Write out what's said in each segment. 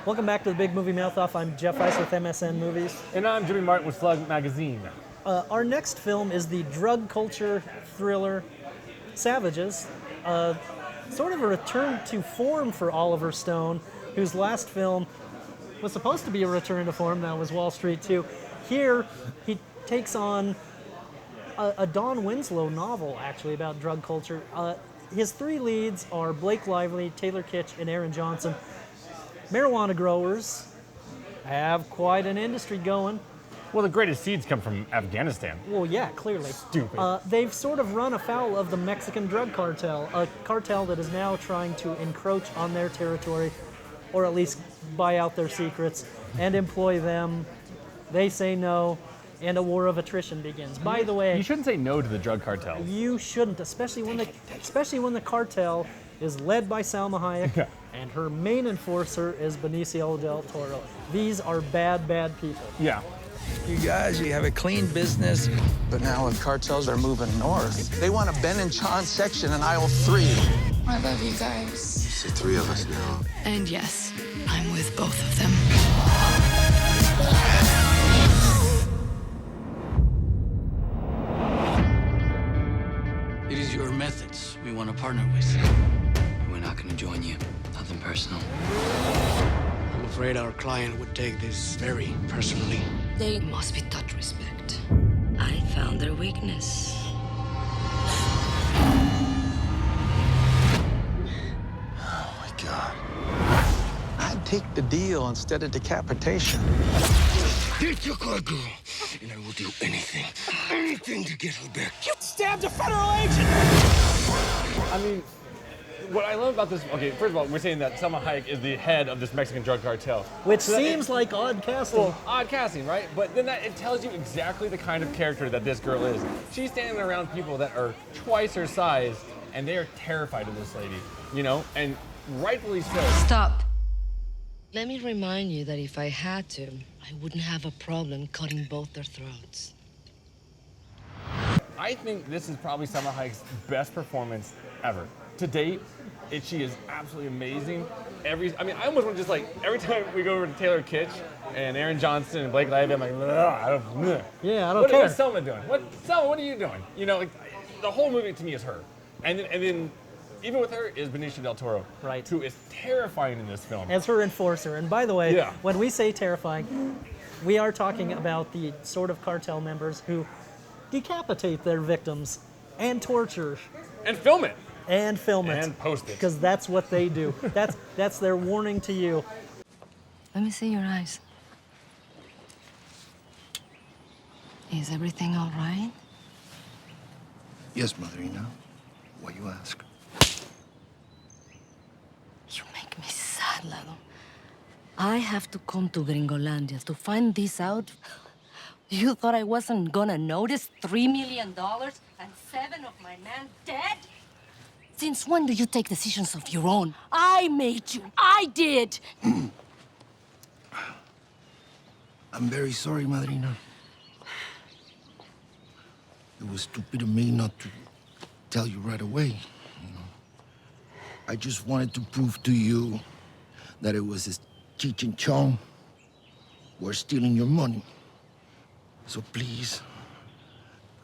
Welcome back to the Big Movie Mouth-Off. I'm Jeff Rice with MSN Movies. And I'm Jimmy Martin with Slug Magazine. Our next film is the drug culture thriller Savages. Sort of a return to form for Oliver Stone, whose last film was supposed to be a return to form. That was Wall Street 2. Here, he takes on a Don Winslow novel, actually, about drug culture. His three leads are Blake Lively, Taylor Kitsch, and Aaron Johnson. Marijuana growers have quite an industry going. Well, the greatest seeds come from Afghanistan. Well, yeah, clearly. Stupid. They've sort of run afoul of the Mexican drug cartel, a cartel that is now trying to encroach on their territory, or at least buy out their secrets and employ them. They say no, and a war of attrition begins. By the way, You shouldn't say no to the drug cartel. you shouldn't, especially when the cartel is led by Salma Hayek, Yeah. and her main enforcer is Benicio del Toro. These are bad, bad people. Yeah. You guys, you have a clean business. But now with cartels are moving north, they want a Ben and John section in aisle 3. I love you guys. It's the three of us now. And yes, I'm with both of them. It is your methods we want to partner with. We're not gonna join you. Nothing personal. I'm afraid our client would take this very personally. They must be taught respect. I found their weakness. Oh my God. I'd take the deal instead of decapitation. They took our girl, and I will do anything to get her back. You stabbed a federal agent! I mean, what I love about this, okay, first of all, we're saying that Salma Hayek is the head of this Mexican drug cartel. Which So that seems like odd casting. Well, odd casting, right? But then it tells you exactly the kind of character that this girl is. She's standing around people that are twice her size, and they are terrified of this lady, you know? And rightfully so. Stop. Let me remind you that if I had to, I wouldn't have a problem cutting both their throats. I think this is probably Salma Hayek's best performance ever. To date, she is absolutely amazing. I almost want to just like, every time we go over to Taylor Kitsch and Aaron Johnson and Blake Lively, I'm like, ugh. Yeah, I don't What's care. Selma doing? Selma, what are you doing? You know, like, the whole movie to me is her. And then even with her is Benicio del Toro, Right. who is terrifying in this film. As her enforcer. And by the way, Yeah. when we say terrifying, we are talking about the sort of cartel members who decapitate their victims and torture And film it. and film it. And post it. Because that's what they do. That's their warning to you. Let me see your eyes. Is everything all right? Yes, Motherina. Why you ask? You make me sad, Lalo. I have to come to Gringolandia to find this out. You thought I wasn't gonna notice $3 million and 7 of my men dead? Since when do you take decisions of your own? I made you. I did. I'm very sorry, Madrina. It was stupid of me not to tell you right away, you know. I just wanted to prove to you that it was this Cheech and Chong were stealing your money. So please,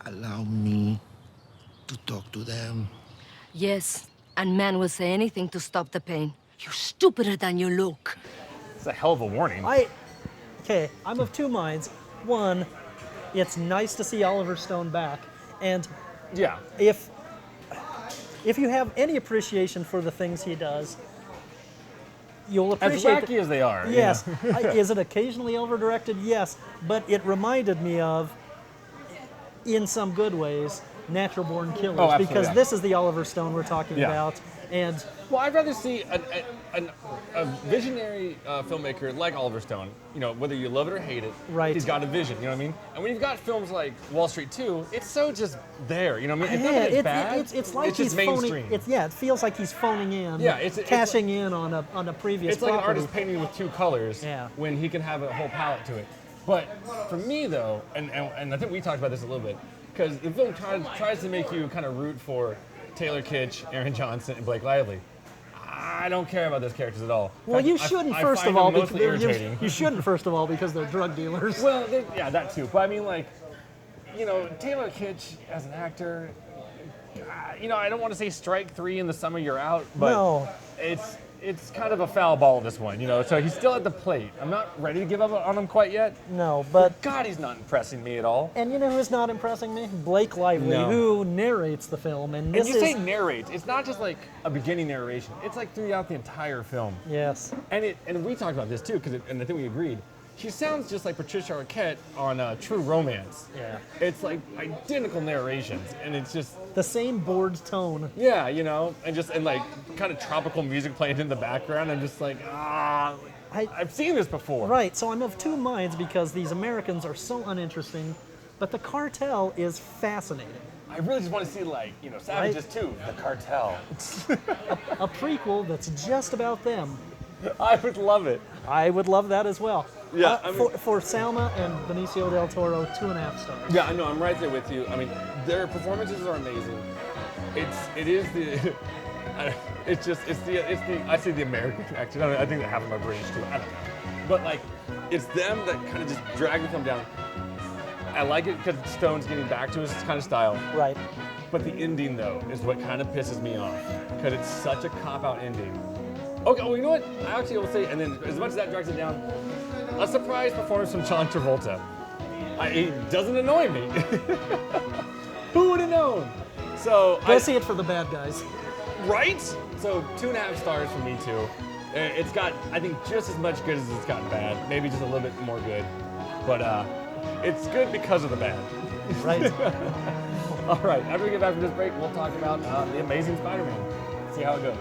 allow me to talk to them. Yes, and man will say anything to stop the pain. You're stupider than you look. It's a hell of a warning. I'm of two minds. One, it's nice to see Oliver Stone back. And Yeah. if you have any appreciation for the things he does, you'll As appreciate wacky as they are. you Yes. know. Is it occasionally over-directed? Yes. But it reminded me of, in some good ways, Natural Born Killers. Oh, absolutely, because yeah. this is the Oliver Stone we're talking Yeah. about. And Well, I'd rather see a visionary filmmaker like Oliver Stone. You know, whether you love it or hate it, Right. he's got a vision. You know what I mean? And when you've got films like Wall Street 2, it's so just there. You know what I mean? It's not that it's bad. it's like it's he's just mainstream. phoning. It feels like he's phoning in. Yeah, it's cashing in on a previous. It's like an property. artist painting with two colors Yeah. when he can have a whole palette to it. But for me, though, and I think we talked about this a little bit, because the film tries to make you kind of root for Taylor Kitsch, Aaron Johnson, and Blake Lively. I don't care about those characters at all. In Well, fact, you shouldn't, I first find of all, them because mostly irritating. you shouldn't, first of all, because they're drug dealers. Well, yeah, that too. But I mean, like, you know, Taylor Kitsch as an actor, you know, I don't want to say strike 3 in the summer you're out, but No. it's kind of a foul ball, this one, you know. So he's still at the plate. I'm not ready to give up on him quite yet. No, but God, he's not impressing me at all. and you know who's not impressing me? Blake Lively, No. who narrates the film, and this And you say is narrate. It's not just like a beginning narration. It's like throughout the entire film. yes, And we talked about this too, and I think we agreed. She sounds just like Patricia Arquette on True Romance. yeah, It's like identical narrations, and it's just the same bored tone. yeah, you know, and like kind of tropical music playing in the background. I'm just like I've seen this before. Right, so I'm of two minds because these Americans are so uninteresting, but the cartel is fascinating. I really just want to see like Savages 2, The Cartel. A prequel that's just about them. I would love it. I would love that as well. Yeah, I mean- for Salma and Benicio del Toro, 2.5 stars. Yeah, I know. I'm right there with you. I mean, their performances are amazing. I say the American connection. I think that half of them are British too. I don't know. But like, it's them that kind of just drag the film down. I like it because Stone's getting back to his kind of style. Right. But the ending though is what kind of pisses me off because it's such a cop-out ending. Okay, well, you know what? I actually will say, and then as much as that drags it down, a surprise performance from John Travolta. It doesn't annoy me. Who would have known? So Go see it for the bad guys. right? So 2.5 stars from me too. It's got, I think, just as much good as it's gotten bad. Maybe just a little bit more good. But it's good because of the bad. Right. All right, after we get back from this break, we'll talk about The Amazing Spider-Man. See how it goes.